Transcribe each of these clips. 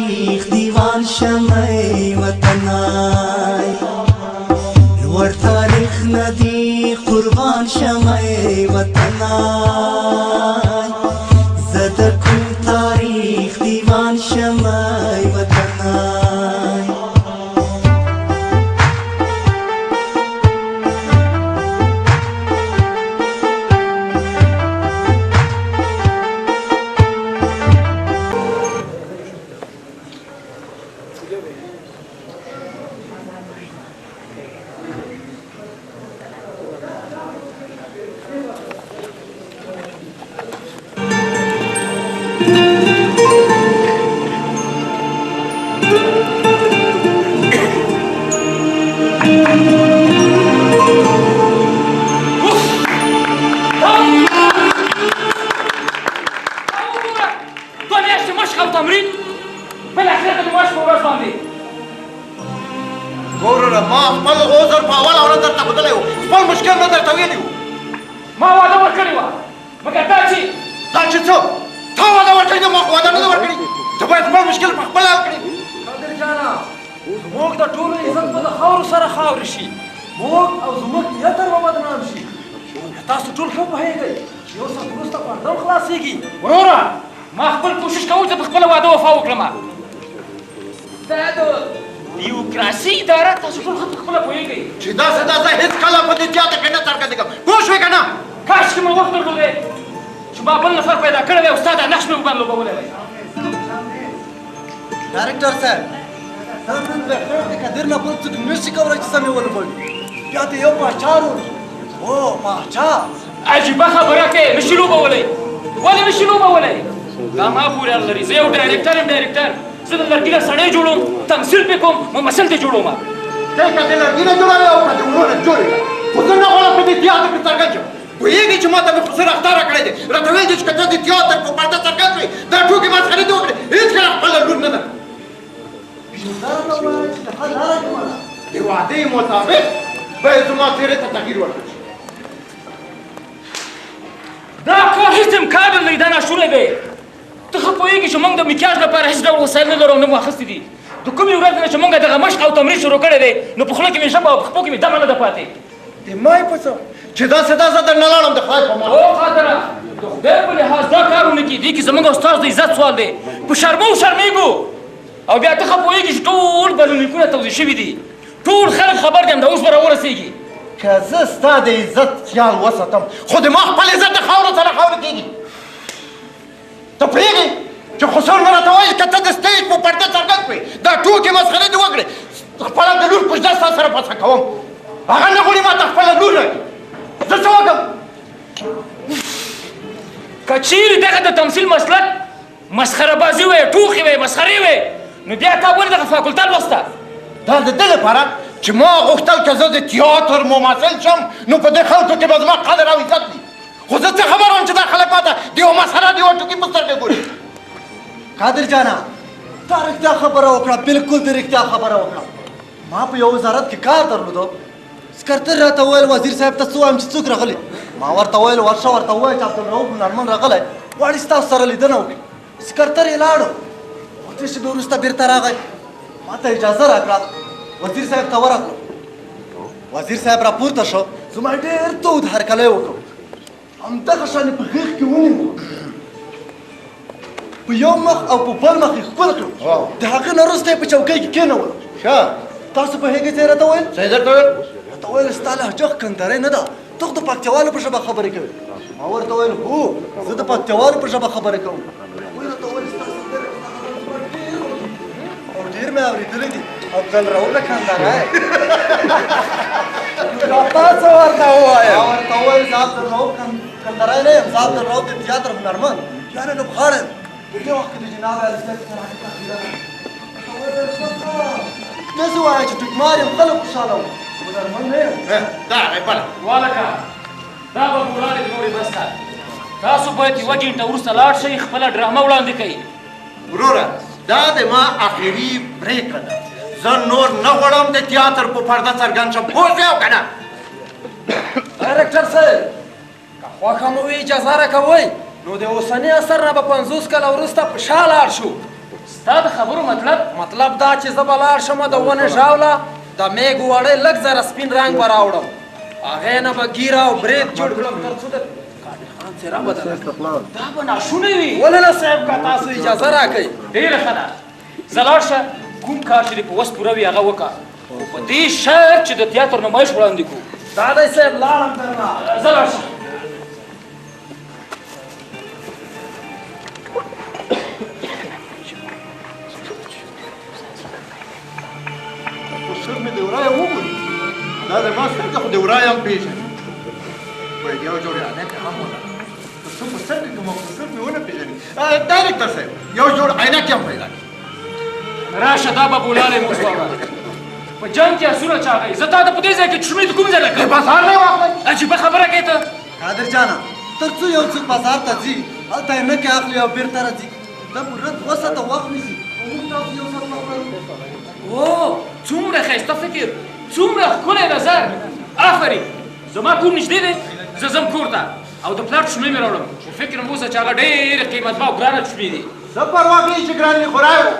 تاریخ دیوان شمعی وطنای لوړ تاریخ ندی قربان شمعی وطنای زه د کوم تاریخ دیوان شمعی وطنای डायरेक्टर साहेब नन बखर कदर न बोल तू नशी कवराची समय वर पड या ते यो पाचारू ओ पाचा عجيبه خبره کې مشلو بولای ولا مشلو بولای دا ما پورې لري زه یو ډایرکټر زه د لرګي سره جوړوم تمثيل وکوم ممثل ته جوړوم ته کله لرګي نه جوړوي او کله ورونه جوړوي خو زه نه غواړم په دې تیاتر کې څرګند ویږي چې ما ته په خسر اختار کړی دی راته ویل چې کته دې تیاتر په پرده څرګند وي دا ټوکې ما سره دوه هیڅ کله خپل لور نه ده د وعدې مطابق باید زما څېرې ته تغییر ورکړي دا کار هیڅ امکان نه لري دا ناشونی دی ته ښه پوهېږې چې موږ د مکیاژ لپاره هیڅ ډول وسایل نه لرو او نه مو اخیستي دي د کومې ورځې نه چې موږ دغه مشق او تمرین شروع کړی دی نو په خوله کې مې ژبه او په خپو کې مې دمه نه ده پاتې د مای په څه چې داسې زه در نه لاړم د خدای په امان او قادره د خدای په لحاظ دا کار ونه کړي دې کې زموږ او ستاسو د عزت سوال دی په شرمو شرمېږو او بیا ته ښه پوهېږې چې ټول بلونیکونه توضیح شوي دي ټول خلک خبر دي همدا اوس به راورسېږي که زه ستا د عزت خیال وساتم خو د ما خپل عزت د خاورو سره خاورې کېږي ته پوهېږې چې خسر مې راته وایي که ته د سټیج په پرده څرګند کړې دا ټوکې مسخرې دې وکړې خپله د لور کوژده ستا سره پڅه کوم هغه نه غواړي ما ته خپله لور راکړي زه څه وکړم که چیرې دغه د تمثیل مسلک مسخره بازي وی ټوکې وی مسخرې وی نو بیا تا ولې دغه فاکولته لوسته دا د دې لپاره چې ما غوښتل که زه د تیاتر ممثل شم نو په دې خلکو کې به زما قدر او عزت وي خو زه څه خبر وم چې دا خلک ما ته د یو مسخره د یوه ټوکې په سترګې ګوري قادر جانا تا رښتیا خبره وکړه بلکل د رښتیا خبره وکړه ما په یو وزارت کې کار درلودو سکرتر راته وویل وزیر صاحب ته څه وایم چې څوک راغلی ما ورته وویل ورشه ورته ووایه چې عبدالرؤف نرمن راغلی غواړي ستاسو سره لیدنه وکړي سکرتر یې لاړو ورته شېبې وروسته بېرته راغی ما ته اجازه راکړه وزیر صاحب ته ورغلو وزیر صاحب راپورته شو زما ډېر تود هرکلی وکړو همدغه شانې په غېږ کې ونیو په یو مخ او په بل مخ یې ښکل کړو د هغه نه وروسته یې په چوکۍ کې کېنولو ښه تاسو پوهېږئ څه یې راته ویل څه یې درته ویل راته ویل ستا لهجه ښکندرۍ نه ده ته خو د پکتیوالو په ژبه خبرې کوې ما ورته ویل هو زه د پکتیوالو په ژبه خبرې کوم وایي راته ویل ستا سندرې او ډېر مې اورېدلی دي عبدالرؤف خندرۍ تاسو ورته ووایه ما ورته وویل زه عبدالرؤف خندرۍ نه یم زه عبدالرؤف د تیاتر هنرمند یعنې لوبغاړی یم په دې وخت کې د جناب علیصاحب سره اړیکه داسې وایه چې ټوکمار یم خلک خوشحاله وو هنرمند نه یم دا بله والکه دا به مو وړاندې د نورې بس ده تاسو باید یوه ګنټه وروسته لاړ شئ خپله ډرامه وړاندې کوئ وروره دا د ما اخري پرېکړه ده زه نور نه غواړم د تیاتر په پرده څرګند شم پوه شوې او که نه ډایرکټر صاحب که خوښه مو وي اجازه راکوئ نو د اوسني اثر نه به 50 کاله وروسته په شا لاړ شو ستا د خبرو مطلب دا چې زه به لاړ شم د ونې ژاوله د میږ وړی لږ زره سپین رنګ به راوړم هغې نه به ږیره او برید جوړ کړم تر څو د قادر خان څېره بدله کړم دا به ناشونی وي ولې نه صاحب که تاسو اجازه راکئ ډېره ښه ده زه لاړ شه کوم کار چې دې په وس پوره وي هغه وکړه خو په دې شرط چې د تیاتر نمایش وړاندې کړو دا دی صاحب لاړم درنه زه لاړ شه خسر مې د ورایه وګوري دا د ما سترګه خو د ورایه هم پېژني باید یو جوړ عینکې هم ولرم که څه په سترګې کې مو خسر مې ونه پېژني ډایرکټر صاحب یو جوړ عینکې هم پیدا کړي راشه دا به بولانې مو ستا په جنګ کې اسونه چاغئ زه تا ته په دې ځای کې چشمې د کوم ځای نه کړم بازار نه واخلئ عجیبه خبره کوې ته قادر جانه تر څو یو څوک بازار ته ځي هلته یې نکې اخلي او بېرته راځي دا به ورځ 2 ساعته وخت نیسي او موږ تاسو یو ساعت وخت لرو او څومره ښایسته فکر څومره ښکلی نظر آفرین زما کور نږدې دی زه ځم کور ته او د پلار چشمې مې راوړم خو فکر مې اوسه چې هغه ډېرې قیمتمه او ګرانه چشمې دي څه پروا کوي چې ګران وي خو راوړه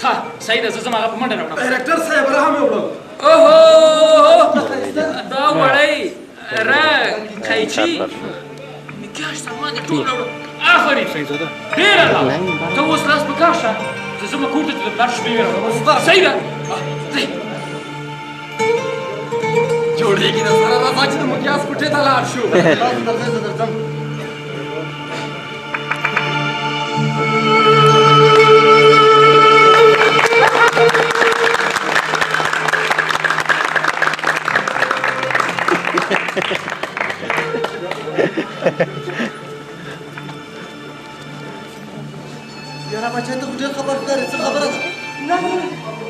ښه صحیح ده زه ځم هغه په منډه راوړم ډایرکټر صاحب رحم یې وکړم اوهو دا وړی رنګ قیچي مکیاژ سامان یې ټول راوړم آفرین ډېره ښه ته اوس لاس په کار شه زه ځم کور ته چې د پلار چشمې مې راوړم صحیح ده ځئ جوړېږي د سره راځه چې د مقیاس کوټې ته لاړ شو تاسو درځئ زه درځم یاره بچی ته خو ډېر خبر ښکارې څه خبره ده نه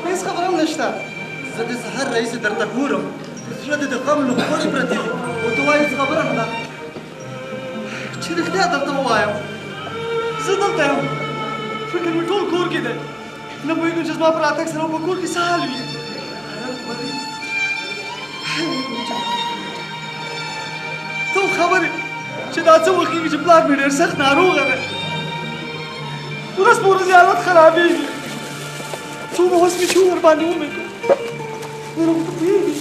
هېڅ خبره هم نشته زه د سهار راهیسې درته ګورم زړه دې د غم لوخړې پرتې دي او ته وایې هېڅ خبره نه ده چې رښتیا درته ووایم زه دلته یم فکر مې ټول کور کې دی نه پوهېږم چې زما په راتګ سره په کور کې څه حال وي ته خبر یې چې دا څه وخت کېږي چې پلار مې ډېر سخت ناروغه دی ورځ په ورځ یې حالت خرابېږي څومره اوس مې چې ورباندې ومې کړ نو ته پوهېږې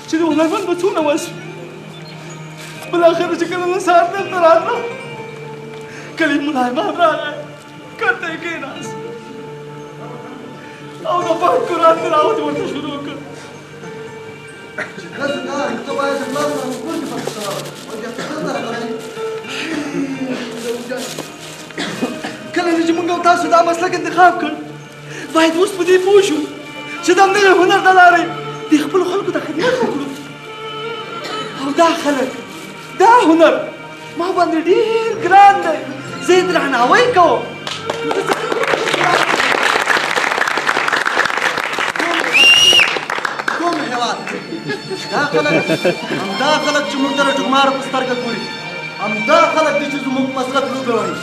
چې د هنرمند به څونه وس بالاخره چې کله نن سهار دلته راتلم کلي ملا امام راغی کټ ته یې کېناست او د پاک قرآن تلاوت ورته شروع کړ چې داسې کار ته باید د پلار سره په کور کې پاتې شوی او بیا څه سره راغلی کله چې موږ او تاسو دا مسلک انتخاب کړ باید اوس په دې پوه شو چې د همدغه هنر د لارې د خپلو خلکو ته خدمت وکړو او دا خلک دا هنر ما باندې ډېر ګران دی زه یې درناوی کوم کوم هېواد دا خلک همدا خلک چې موږ ته د ټوکمارو په سترګه ګوري همدا خلک دي چې زموږ مسلک لوبې وایي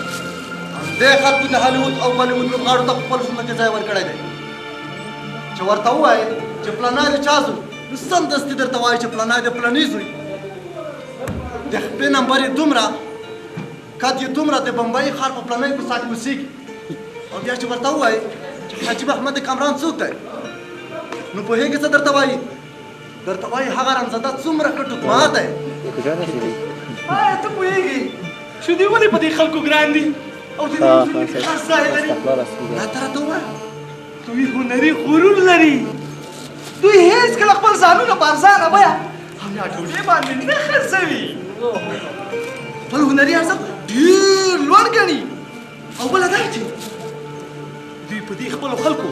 دې خلکو د هالیوډ او بالیوډ لوبغاړو ته په خپلو ژوندو کې ځای ورکړی دی چې ورته ووایې چې فلانی د چا زوی نو سمدستي درته وایي چې فلانی د فلاني زوی د خپې نمبر یې دومره قد یې دومره د بمبئی ښار په فلانی کوڅه کې اوسېږي او بیا چې ورته ووایې چې حاجي احمد کامران څوک دی نو پوهېږې څه درته وایي درته وایي هغه رمزاده څومره ښه ټوکمار دی ته پوهېږې چې دوی ولې په دې خلکو ګران دي او د دې خاص ځای لري دا ته راته ووایه دوی هنري غرور لري دوی هېڅکله خپل ځانونه په ارزانه بیه او یا ډوډۍ باندې نه خرڅوي خپل هنري ارزښت ډېر لوړ ګڼي او بله دا چې دوی په دې خپلو خلکو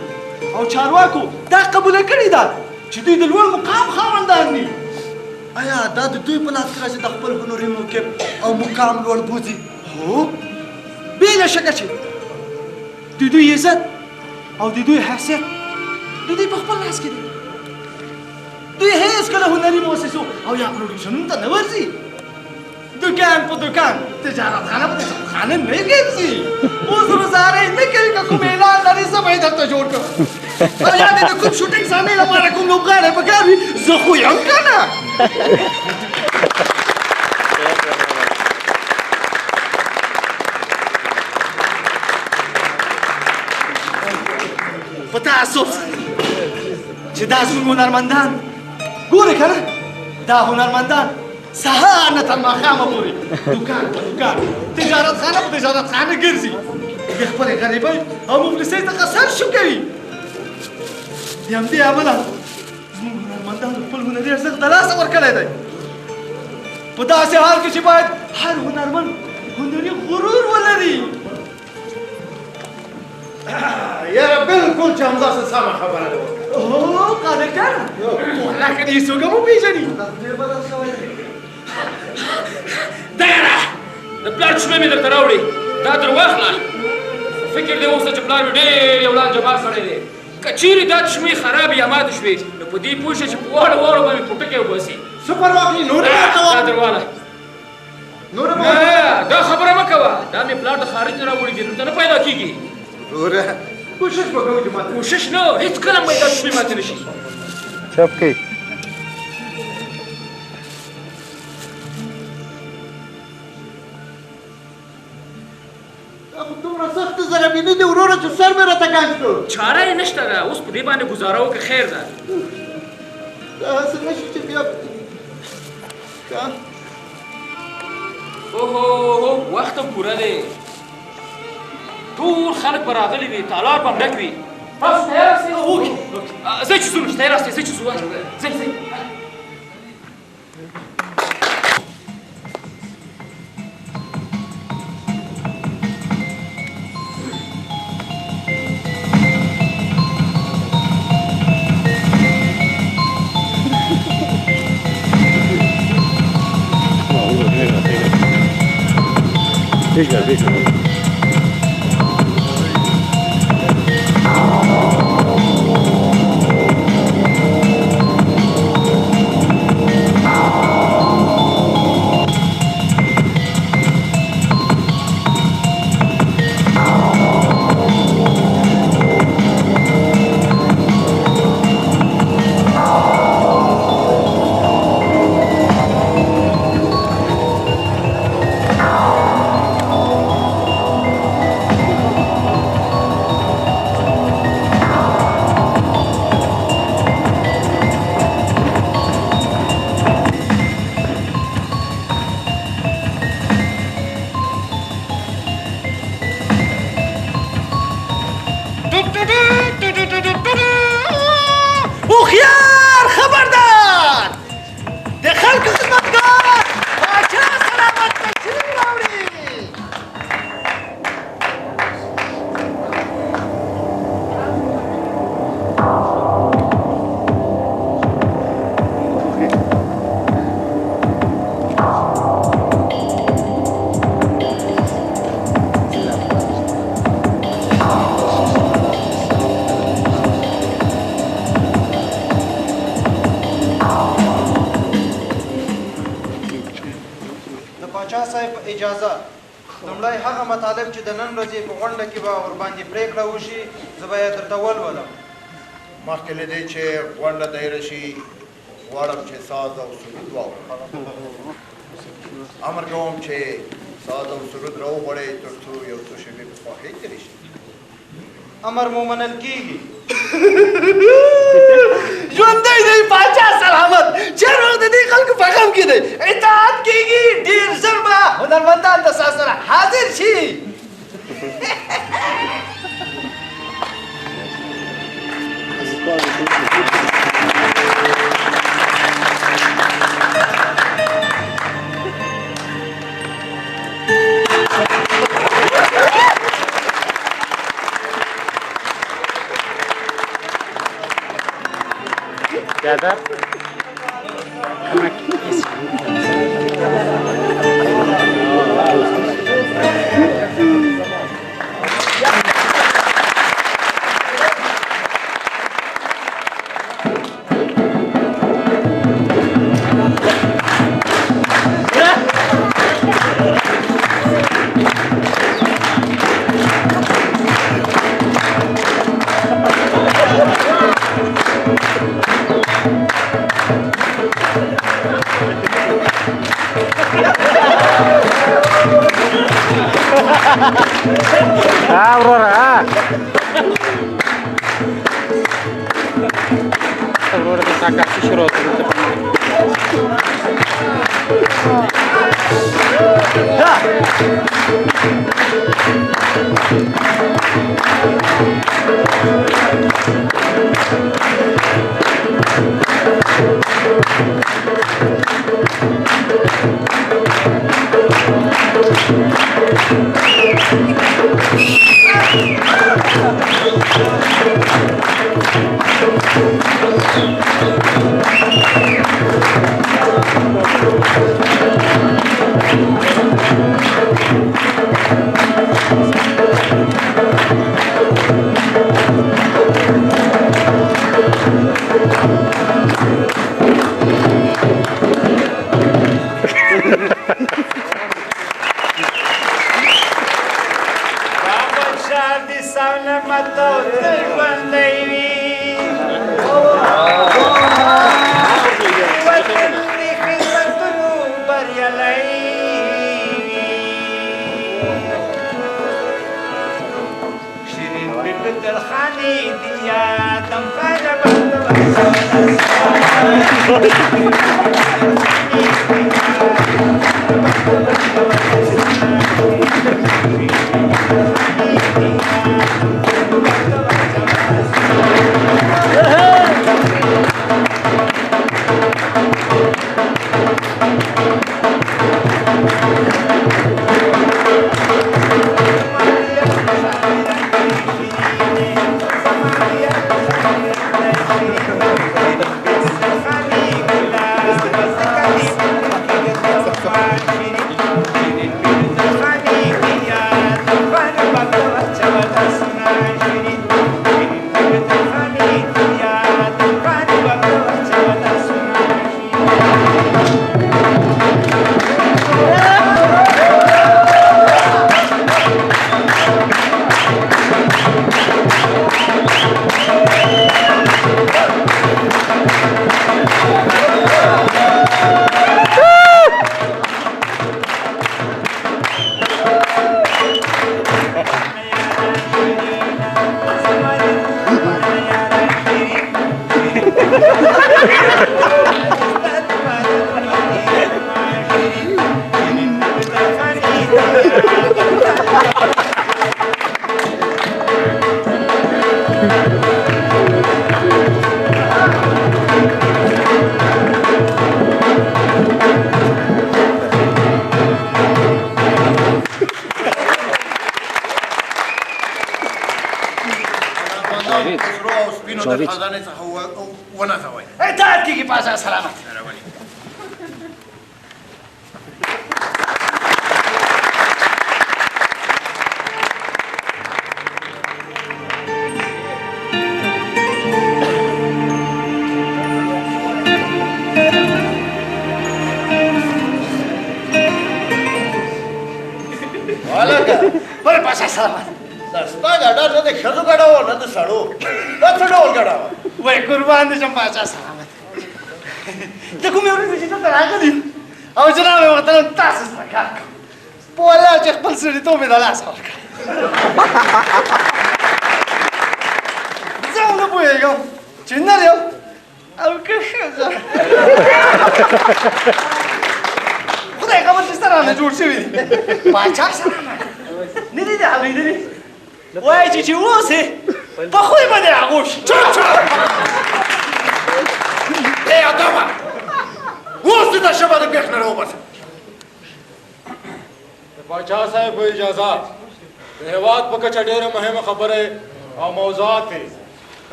او چارواکو دا قبوله کړې ده چې دوی د لوړ مقام خاوندان دي آیا دا د دوی په لاس کې راځي د خپل هنري موقف او مقام لوړ بوځي هو بې له شکه چې د دوی عزت او د دوی حیثیت د دوی په خپل لاس کې دی دوی هېڅکله هنري مؤسسو او یا پروډکشنونو ته نه ورځي دکان په دکان تجارتخانه په تجارتخانه نه ګرځي اوس روزانه نه کوي که کوم اعلان لري زه به یې درته جوړ کړم او یا دې د کوم شوټینګ صحنې لپاره کوم لوبغاړی پکار وي زه خو یم که نه په تعصب چې دا زموږ هنرمندان ګورې که نه دا هنرمندان سهار نه تر ماښامه پورې دوکان په دوکان تجارت خانه په تجارت خانه ګرځي د خپلې غریبۍ او مفلسۍ څخه سر شو کوي د همدې امله زموږ هنرمندانو خپل هنري ارزښت د لاسه ورکړی دی په داسې حال کې چې باید هر هنرمند هنري غرور ولري یاره بالکل چې همداسې سمه خبره ده اوه قادر جان والله که دې څوک هم وپېژني ډېر بدل شوی دی دا یاره د پلار چشمه مې درته راوړې دا در واخله فکر دې اوسه چې پلار مې ډېر یو لان جبار سړی دی که چیرې دا چشمې خرابې یا ماتې شوې نو په دې پوه شه چې په واړو واړو به مې پوټکې وباسي څه پروا کوي نور دا در واله نور دا خبره مه کوه دا مې پلار د خارج نه راوړي دي دلته نه پیدا کېږي وروره کوشش به کوو چې ماته کوشش نه هېڅکله مې دا چشمې ماتې نه شي چپ کې دا خو دومره سخته ضربیني دي وروره چې سر مې راته ګنګ کړو چاره یې نشته ده اوس په دې باندې ګزاره وکړه خیر ده داسې نه شي چې بیا اوهو وخت هم پوره دی ټول خلک به راغلي وي تالار به هم ډک وي تاسو تیار یاستئ ځئ چې ځو تیار یاستئ ځئ چې ځو ځئ ځئ هوښیار خبردار د خلکو خدمتګار پاچا سلامت تشریف راوړي اجازه لومړی هغه مطالب چې د نن ورځې په غونډه کې به ورباندې پرېکړه وشي زه به یې درته ولولم مخکې له دې چې غونډه دایره شي غواړم چې ساز او سرود واورم امر کوم چې ساز او سرود راوغواړئ تر څو یو څو شېبې په خوښۍ تېرې شي امر مو منل کېږي ژوندی دی پاچا سلامت چې روغ د دې خلکو په غم کې دی اطاعت کېږي ډېر ژر به هنرمندان د ساز سره حاضر شي زیادہ Ahora te saca así choroto.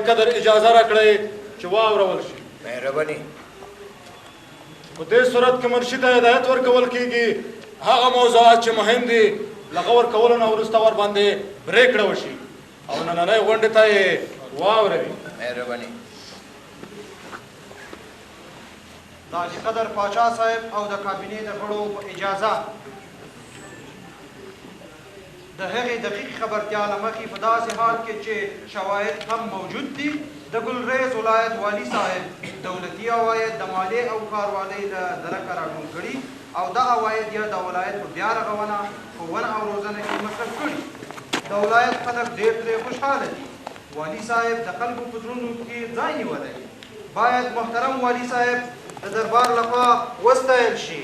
قدر اجازه راکړئ چې واورول شي. مهرباني. په دې صورت کې منشي ته هدایت ورکول کېږي هغه موضوعات چې مهم دي لغه ورکولو نه وروسته ورباندې پرېکړه وشي او نننۍ غونډې ته یې واوروي. مهرباني. د حاجي قدر پاچا صاحب او د کابینې د غړو په اجازه د هغې دقیق خبرتیا له مخې په داسې حال کې چې شواهد هم موجود دي د ګلریز ولایت والي صاحب دولتي عواید د مالیې او ښاروالۍ له درکه راټول کړي او دا عواید یا د ولایت په بیا رغونه ښوونه او روزنه کې مصرف کړي. د ولایت خلک ډېر ترې خوشحاله دي والی صاحب د خلکو په زړونو کې ځای نیولی باید محترم والی صاحب د دربار لخوا وستایل شي.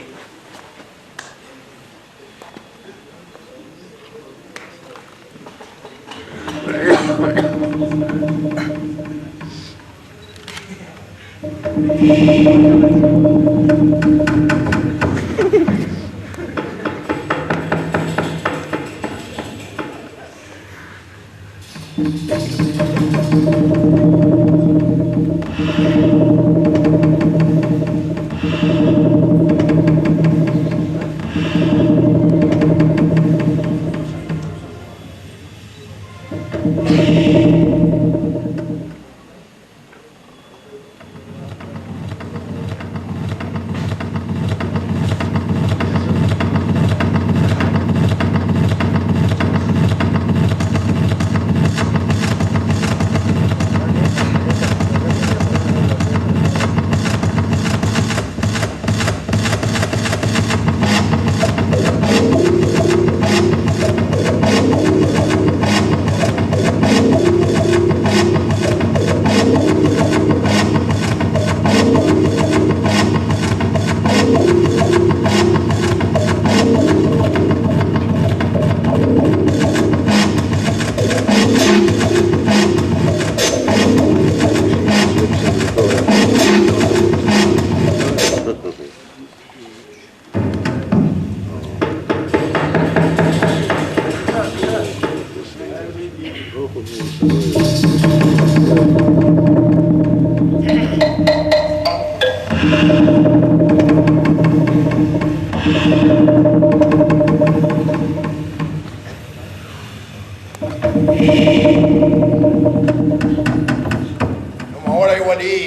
نوموړی ولي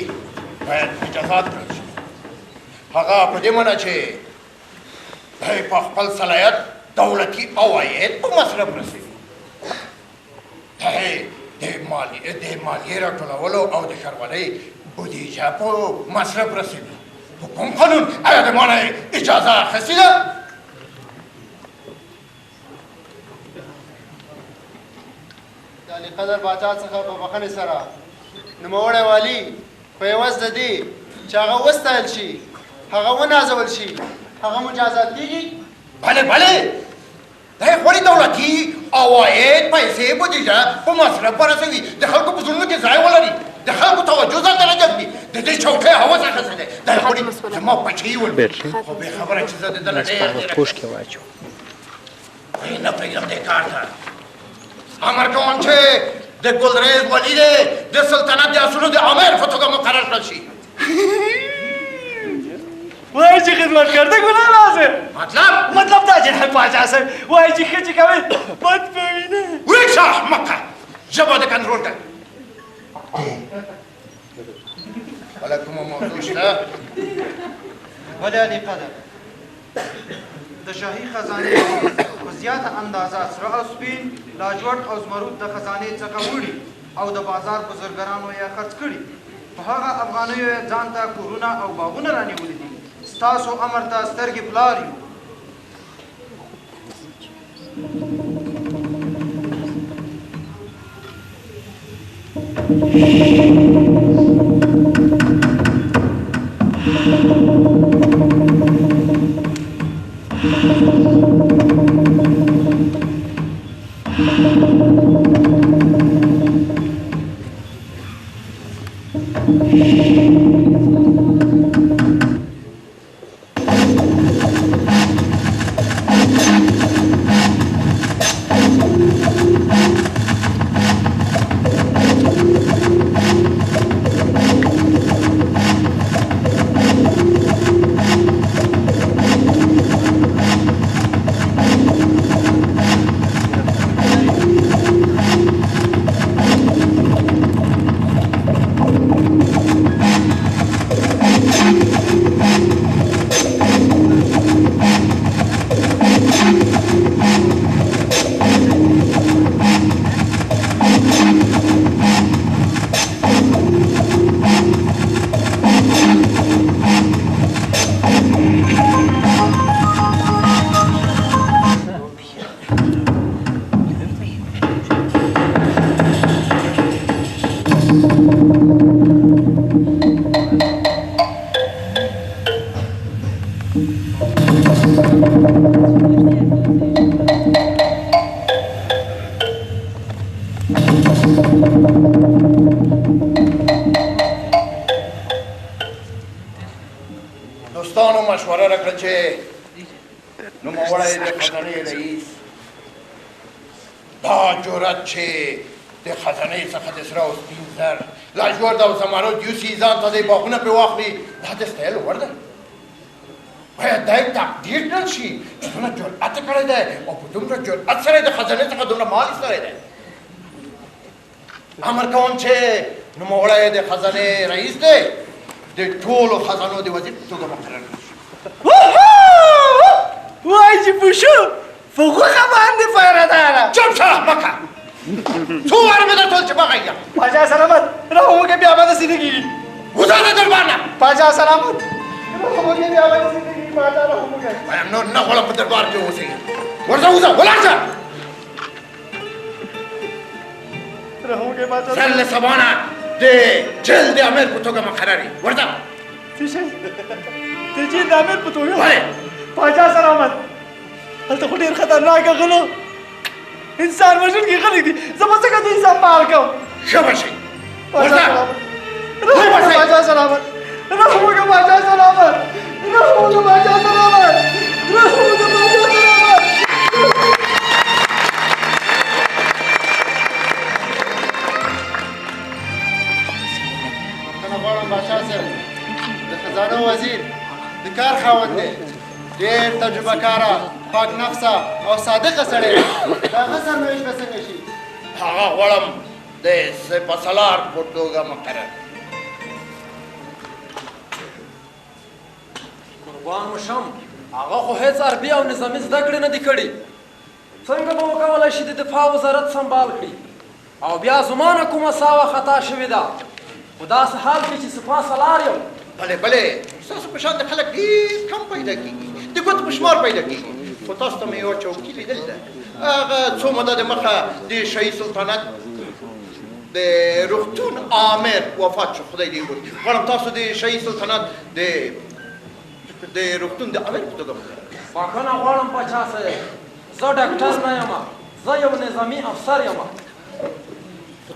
باید اجازات کړل شي. هغه په دې معنی چې دی په خپل صلاحیت دولتي عواید په مصرف رسوي. دی د مالیې راټولولو او د ښاروالۍ بودیجه په مصرف رسوي. په کوم قانون آیا د معنی اجازه اخیستې ده؟ د علي قدر باچا څخه په بخښنې سره نوموړی والي په عوض د دې چې هغه وستایل شي، هغه ونازول شي، هغه مجازات کیږي. بله بله، دی خوري دولتي عواید پیسې بودیجه په مصرف ورسوي، د خلکو په زړونو کې ځای ولري، د خلکو توجه ځان ته راجذبي، د دې چوکۍ هوس اخیستی دی. دی خوري زما بچي ولري، خو بې خبره چې زه د ده نه ډېر نه پرېږدم دې کار ته. امر کوم چې د ګلریز والي دی د سلطنت د اصولو د امیر په توګه مقرر کړل شي. وای چې خدمت کرده ګناه لازم. مطلب دا جناب باچا صاحب وای چې ښه چې کوئ بد به وي نه. وریښه احمقه، ژبه د کنټرول کړه. بله کومه موضوع شته؟ ولې علي قدر د شاهي خزانې په زیاته اندازه سره او سپین لاجورد او زمرود د خزانې څخه وړي او د بازار بزرګرانو یې خرڅ کړي. په هغه افغانیو یې ځان ته کورونه او باغونه رانیولي دي. ستاسو امر ته سترګې پلار یو. دوستانو مشوره راکړه چې نوموړی د خزانې رئیس دا جرأت چې د خزانې څخه د سره او سپین زر لاجورد او زمرد یوسي ځان ته د باغونه پرې واخلي دا د ستایلو وړ ده باید دا یې تقدیر کړل شي چې څومره جرأت یې کړی دی او په دومره جرأت سره یې د خزانې څخه دومره مال ایستلی دی امر کوم چې نوموړی د خزانې رئیس دی د ټولو خزانو د وزیر په توګه مقرر کړل شي وای چې پوشو په غوښه باندې پیره داره چپ شه مکه څو واره مې درته ویل چې مه غږېږه پاچا سلامت رحم وکړه بیا به داسې نه کېږي وځه د دربار نه پاچا سلامت رحم وکړه بیا به داسې نه کېږي پاچا رحم وکړه وایم نور نه غواړم په دربار کې اوسېږي ورځه وځه ولاړ شه رحم وکړه پاچا سر له سبا نه د جیل د امیر په توګه مقرر یې ورځه څه شی د جیل د امیر په توګه ولې پاچا سلامت هلته خو ډېر خطرناکه غلو انسان وژونکي خلک دي زه به څنګه د انسان مال کوم ښه به شي پاچا سلامت رحم وکړه پاچا سلامت رحم وکړه پاچا سلامت رحم وکړه پاچا سلامت رحم وکړه پاچا سلامت بخښنه غواړم باچا صاحب د خزانه وزیر د کار خاوند دی ډېر تجربه کاره پاک نفسه او صادقه سړی دی د هغه سرنوشت به څنګه شي هغه غواړم د سپهسالار په توګه مقرر قربان مو شم هغه خو هېڅ عربي او نظامي زده کړې نه دي کړي څنګه به وکولی شي د دفاع وزارت سنبال کړي او بیا زما نه کومه ساوه خطا شوې ده خو داسې حال کې چې سپهسالار یم بلې بلې ستاسو په شان د خلک ډېر کم پیدا کېږي د ګوتو په شمار پیدا کېږي خو تاسو ته مې یوه چوکي لیدل ده هغه څو موده دمخه د شاهي سلطنت د روغتون آمر وفات شو خدای دې وکړي غواړم تاسو د شاهي سلطنت د روغتون د آمر په توګه بخښنه غواړم پاچا صاحب زه ډاکټر نه یم زه یو نظامي افسر یم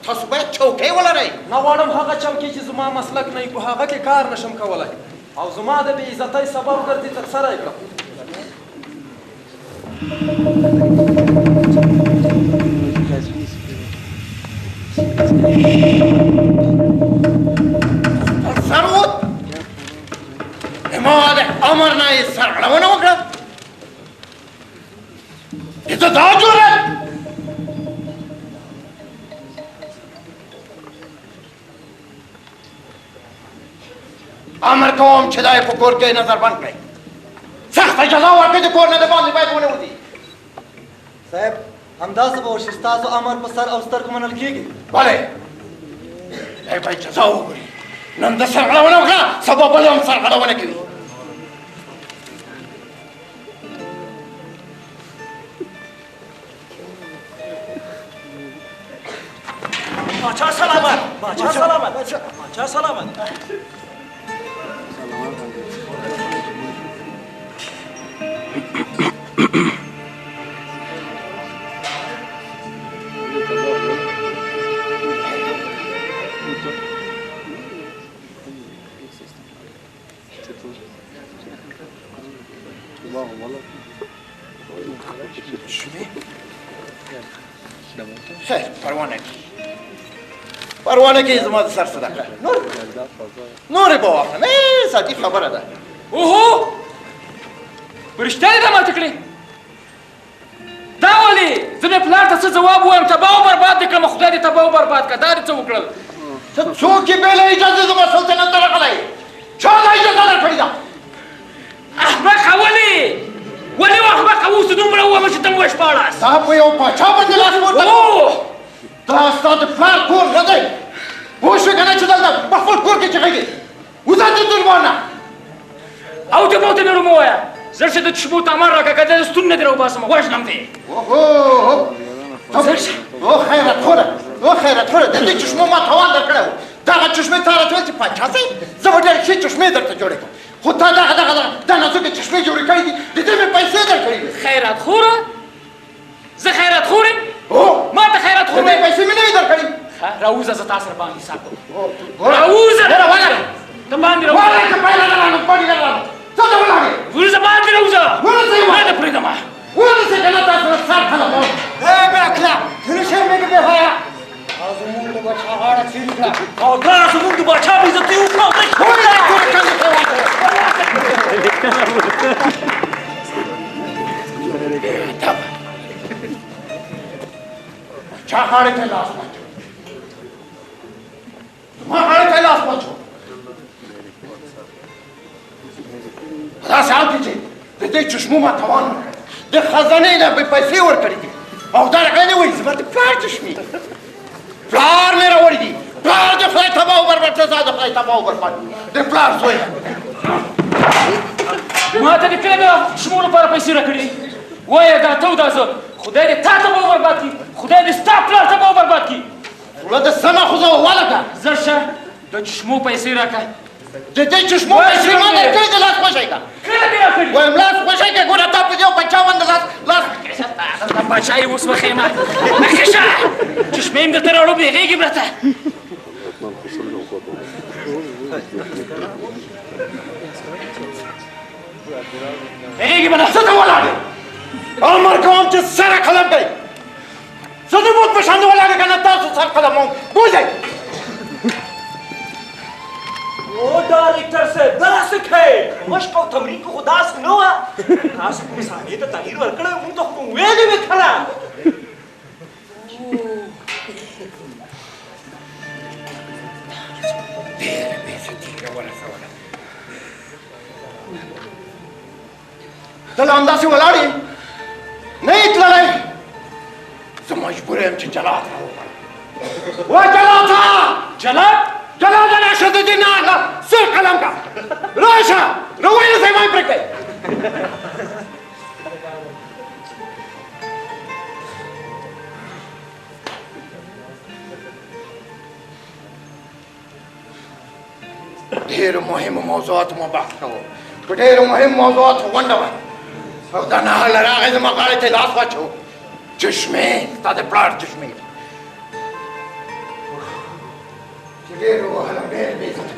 تاسو باید چوکۍ ولرئ نه غواړم هغه چوکۍ چې زما مسلک نه وي په هغه کې کار نشم کولی او زما د بې عزتۍ سبب ګرځي ترسره یې کړم سرود ما د امر نه یې سرغړونه وکړه ته دا جرأت امر کوم چې دا یې په کور کې نظر بند کړئ سخته جزا ورکړئ د کور نه د باندې باید ونوځي صاحب همداسې به وشي ستاسو امر په سر او سترګو منل کېږي بلې دی باید جزا وګوري نن د سرغړونه وکړه سبا بل هم سرغړونه کوي پاچا سلامت پاچا سلامت پاچا سلامت خیر پروانه کی پروانه کی زما د سر صدقه نور به واخلم ساتي خبره ده اوهو په رښتیا دې دا ماته کړې دا ولې زه مې پلار ته څه ځواب ووایم تباه او برباد دې کړم خدای دې تباه او برباد کړه دا دې څه وکړل ته څوک یې بې له اجازې زما سلطنت ته راغلی چا دا اجازه درکړې ده احمقه ولې احمقه اوس دومره ووایم چې ته مو وشپاړاست دا په یو پاچا باندې لاس پورته دا ستا د پلار کور نه دی پوه شوې که نه چې دلته په خپل کور کې چغېږې وځه د دربار نه او ته به ورته مې رومه ووایه زر چې د چشمو تامان راکړه که د ستون نه دې راوباسم وژنم دې اوهو خیرت خوره و خیرت خورې د دې چشمو ما تاوان درکړی و دغه چشمې تا راته ویل چې پاچا صاحب زه به ډېرې ښې چشمې درته جوړې کړم خو تا دا نازکې چشمې جوړې کړې دي د دې مې پیسې درکړې دي خیرات خوره زه خیرات خور یم هو ما ته خیرات د خور دې پیسې مې نه وي درکړې راوځه زه تا سره باندې حساب کوم راوځه ته باندې راوځه وله که پیله نه رانو پټې نه رانو څه ته ولاړې ورځه باندې راوځه ورځه یې ما ته پرېږدم ورځه که نه تاسو سر خلک بکلا ته نه شرمېږې بې حیا زمونږ د بچا غاړه څیرې کړه او دا زموږ د باچا بېزتي چا غاړې ته لاس واچو زما غاړې ته لاس واچو په داسې حال کې چې د دې چشمو ما تاوان ورکړی د خزانې نه مې پیسې ورکړې دي او دا رقم نه وایي زما د پلار چشمې پلار مې راوړي دي پلار د خدای تباه او برباد ته زه د خدای تباه او برباد د پلار زوی ما ته د کله د شمو لپاره پیسې راکړي وایه دا ته او دا زه خدای دې تا تباه او برباد کړي خدای دې ستا پلار تباه او برباد کړي خوله د سمه خو زه ولګه زه شه د چشمو پیسې راکړه د دې چشمو پیسې ما درکړې د لاس خوشی که کله دې راکړي وایم لاس خوشی که ګوره تا په دې یو بچا باندې لاس دا باچا یې اوس وښیې ما مخکې شه چشمې مې درته راوړو بېغېږي پرته بېغېږي به نه څه ته ولاړ یې امر کوم چې سره قلم کوي زه د موت په شان ولاړ که نه تاسو سر قلموم بوځئ او ډایرکټر صاحب داسې کوې مشق او تمرین خو داسې نه وه تاسو کومې صحنې ته تغییر ورکړی مونږ ته خو مو ویلې وې که نه ډېره بېعزتي یې ورسوله ته لا همداسې ولاړ یې نه یې تللی زه مجبور یم چې جلات راوغواړم و جلاته جلات جلاته راشه د دې نه سر قلم کا راشه راویله ځای مه یې پرېږدئ ډېرو مهمو موضوعاتو مو بحث کوو په ډېرو مهمو موضوعاتو غونډه وه او دا نهاله راغی زما غاړې ته یې لاس واچو چشمې ستا د پلار چشمې چې ډېر ووهلم ډېر بېعزته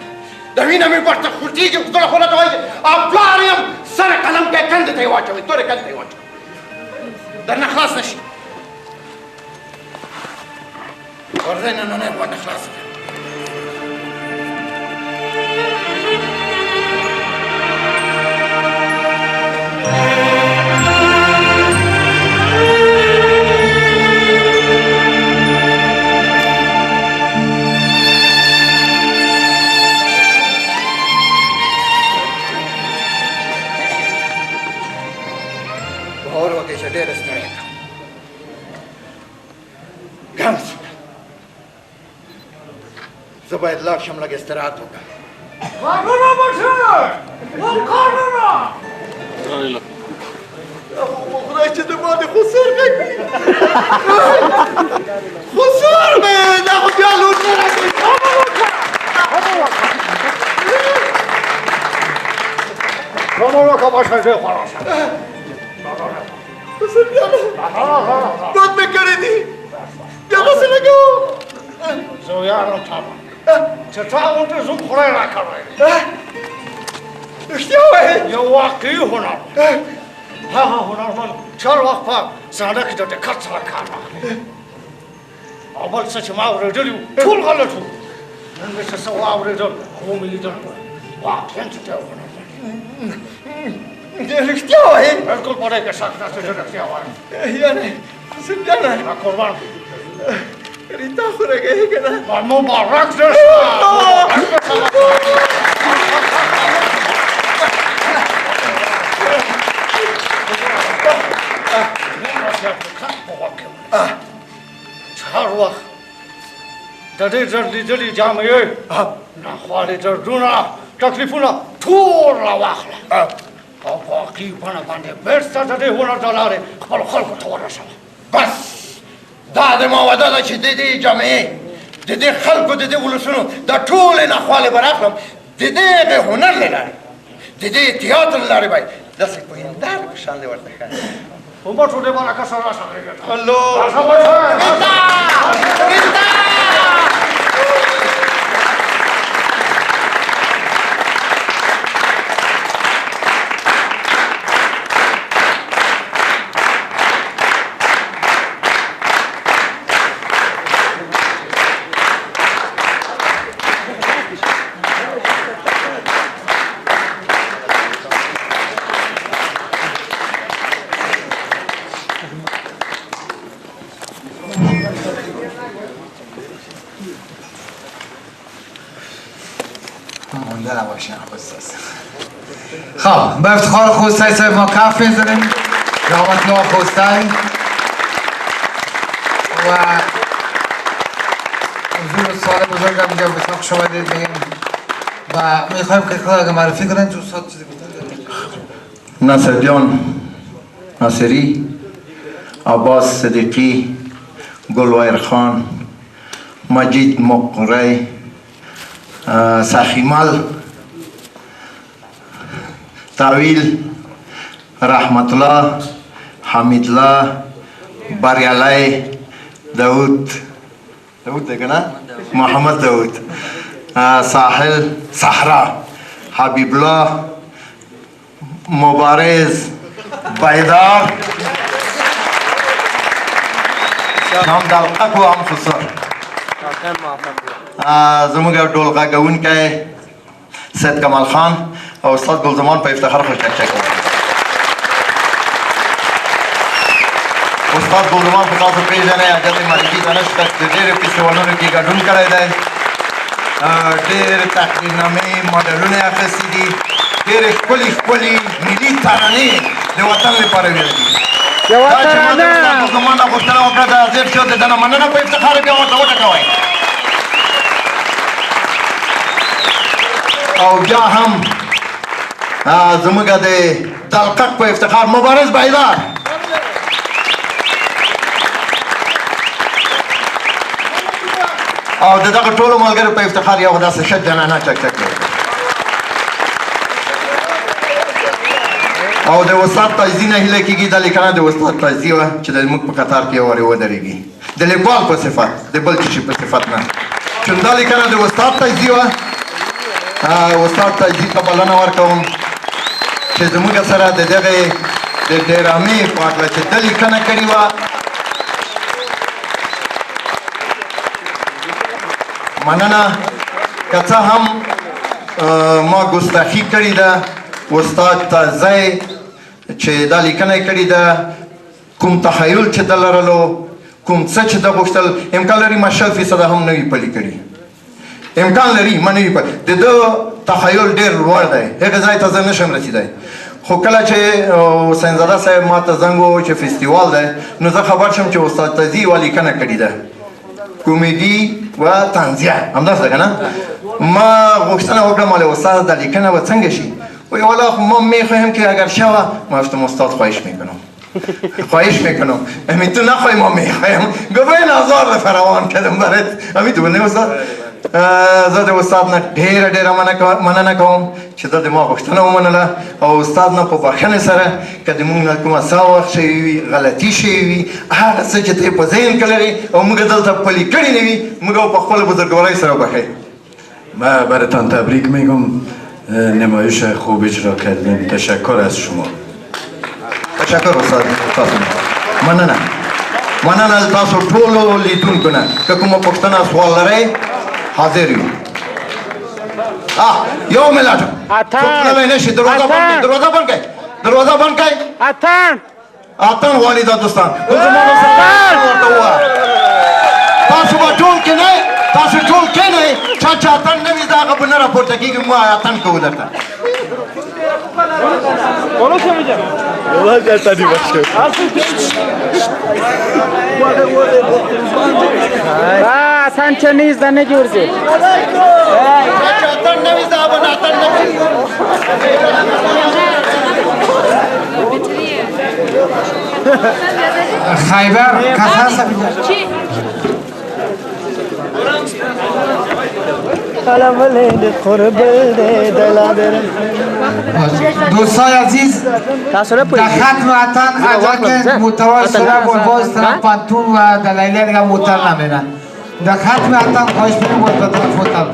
د وینه مې ورته خوټېږي خو زړه خو راته وایي او پلار یم سره قلم کې کندې ته یې واچوئ تورې کندې ته یې واچوئ درنه خلاص نه شي ورځئ نننۍ غونډه خلاصه کړه ډېره ستړی کړم ګرم شو زه باید لاړ شم لږ استراحت وکړم کارونه خدای چې د باندې خسر کوي خسر مې دا خو بیا لور نه راکوي خبر وکړه باشه زه خلاص خسر بیا دود مې کړی دي بیا غسې لګوم زه ویاړم تا باندې چې تا غوندې زوم خدای راکړی رښتیا وایې یو واقعي هنر هغه هنرمند چې هر وخت په صحنه کې د دقت سره کار واخلي او بل څه چې ما اورېدلي وو ټول غلط وو نن مې چې څه واورېدل خو مې لیدل واقعا چې ته هنرمند رښتیا وایې بالکل په دې کې شک نشته چې رښتیا وایم یعنې خسر جانه قربان ریتا خو راګهې که نه مبارک درشه هر وخت د دې زر لیدلي جامعې ناخوالې دردونه تکلیفونه ټول راواخله او په واقعي بڼه باندې بېرته د دې هنر د لارې خپلو خلکو ته ورسوه بس دا د ما وعده ده چې د دې جامعې د دې خلکو د دې ولسونو د ټولې ناخوالې به راخلم د دې هغې هنر له لارې د دې تیاتر له لارې باید داسې په هنداره په شان دی ورته ښکاري Pomoczu Dybala Kasarasza. هلو خب با افتخار خوستایی صاحب ما کف بزنیم رحمت الله خوستایی و حضور سوال بزرگ هم اینجا بساق شما دید بگیم و میخوایم که خود اگه معرفی کنن تو ساد چیزی بودن ناصر جان ناصری عباس صدیقی گلوایر خان مجید مقری سخیمال طویل رحمت الله حمید الله بریالی داود دیگه نه محمد داود ساحل صحرا حبیب الله مبارز بیدار هم دلقک و هم خسر زموږ یو ډول غږونکی سید کمال خان او استاد ګلزمان په افتخار خوشچک کوي استاد ګلزمان په تاسو پېژنئ حاجت مالکي ته نشته چې ډېرو فېسټیوالونو کې ګډون کړی دی ډېر تقریرنامې ماډلونه یې اخیستي دي ډېرې ښکلي ښکلي ملي ترانې د وطن لپاره ویل دي دا چې ما د استاد ګلزمان نه غوښتنه وکړه د حاضر شو د ده نه مننه په افتخار بیا ورته وټکوئ او بیا هم زموږ د دلقک په افتخار مبارز بیدار او د دغه ټولو ملګرو په افتخار یو داسې ښه جنانه چکچک دی او د استاد تایزي نه هیله کېږي دا لیکنه د استاد تایزي وه چې د موږ په قطار کې ورې ودرېږي د لیکوال په صفت د بل څه شي په صفت نه چون دا لیکنه د استاد تایزي وه استاد تایزي ته بلنه ورکوم چې زموږ سره د دغې د ډرامې په هکله چې ده لیکنه کړې وه مننه که څه هم ما ګستاخي کړې ده استاد تایزی چې دا لیکنه یې کړې ده کوم تخیل چې ده لرلو کوم څه چې ده غوښتل امکان لري ما 100% هم نه وي پلي کړي امکان لري ما نه وي د ده تخیل ډېر لوړ دی هغه ځای ته زه نشم رسېدی خو کله چې حسین زاده صاحب ما ته زنګ ووهه چې فېسټیوال دی نو زه خبر شم چې استاد تایزي یوه لیکنه کړې ده کمدي و طنزیه همداسې ده که نه ما غوښتنه وکړم ولی استاد دا لیکنه به څنګه شي وی والا ما میخواهیم که اگر شوه ما گفتم استاد خواهش میکنم خواهش میکنم امی تو نخواهی ما میخواهیم گفت آزار فراوان کردم برات امی تو بنده استاد زه د استاد نه ډېره ډېره مننه کوم چې ده د ما غوښتنه ومنله او استاد نه په بښنې سره که د موږ نه کومه څه وخت شوي وي غلطي شوي وي هغه څه چې ته یې په ذهن کې لرې او موږ دلته پلي کړي نه وي موږ په خپله بزرګوارۍ سره وبښئ من براتان تبریک میگم نمایش خوب اجرا کردین تشکر از شما تشکر استاد تاسو مننه مننه تاسو ټولو لیدونکو نه که کومه پوښتنه سوال لرئ حاضر یو یو ملت څوک نشي دروازه بند کړئ دروازه بند کړئ دروازه بند کړئ اتن والده دوستان تاسو به ټول کېنئ تاسو ټول کېنئ چا چې اتن نه وي د هغه به نه راپورته کېږي موږ اتن کوو درته Sen çenizden ne diyorsun? اتن نه وي د هغه به اتن نه کوي خیبر کس هست دوستای عزیز در ختم وطن اگر که محتوای سراب و باز طرف پانتون و دلایل دیگه موتر نمیرن در ختم وطن خواهش می‌کنم باز به طرف موتر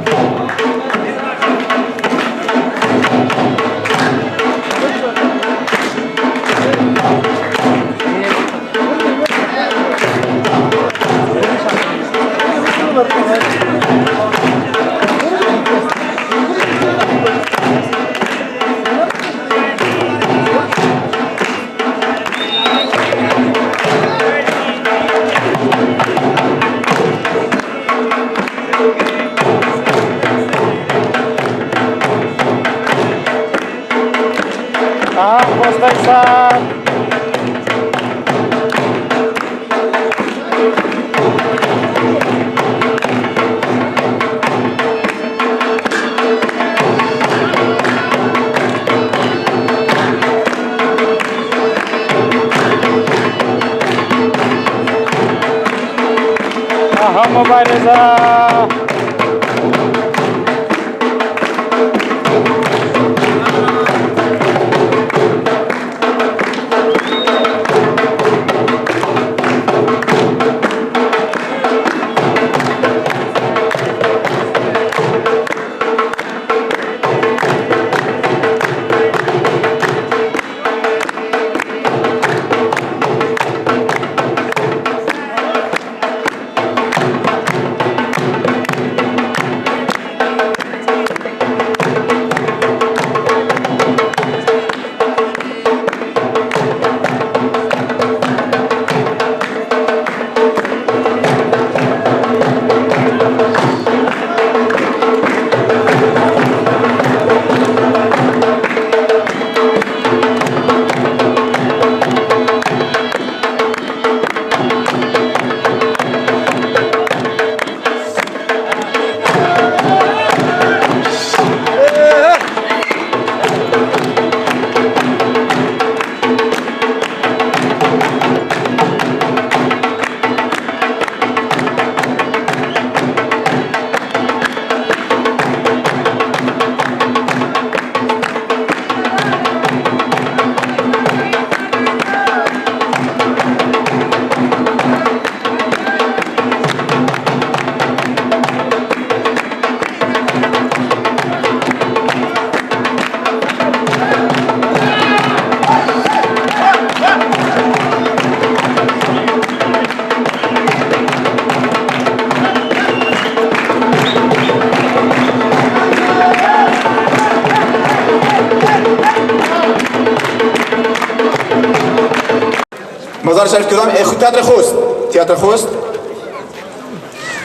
مزار شریف کدام تئاتر خوست تئاتر خوست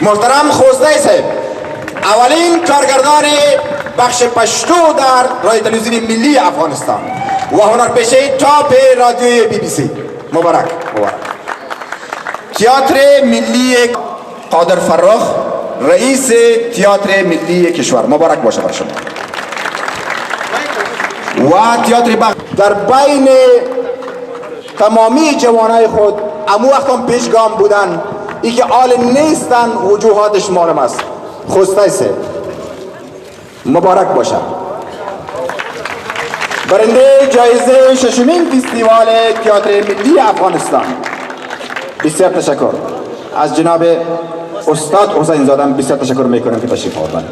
محترم خوزده صاحب اولین کارگردان بخش پشتو در رادیو تلویزیون ملی افغانستان و هنرپیشه تاپ رادیوی بی بی سی مبارک تئاتر ملی قادر فرخ رئیس تئاتر ملی کشور مبارک باشه برای شما و تئاتر در بین تمامی جوانای خود امو وقتم پیشگام بودن ای که آل نیستن وجوهاتش معلوم است خوسته سه مبارک باشد برنده جایزه ششمین فستیوال تئاتر ملی افغانستان بسیار تشکر از جناب استاد حسین زاده بسیار تشکر میکنم که تشریف آوردن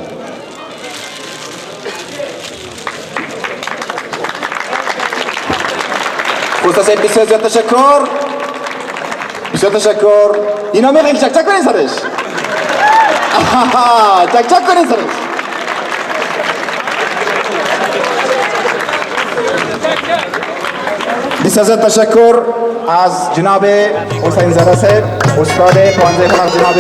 خوسته بسیار زیاد تشکر بسیار تشکر اینا میخواین چک چک کنین سرش چک چک کنین سرش بسیار زیاد تشکر از جناب حسین زاده صاحب استاد پانزه هنر جناب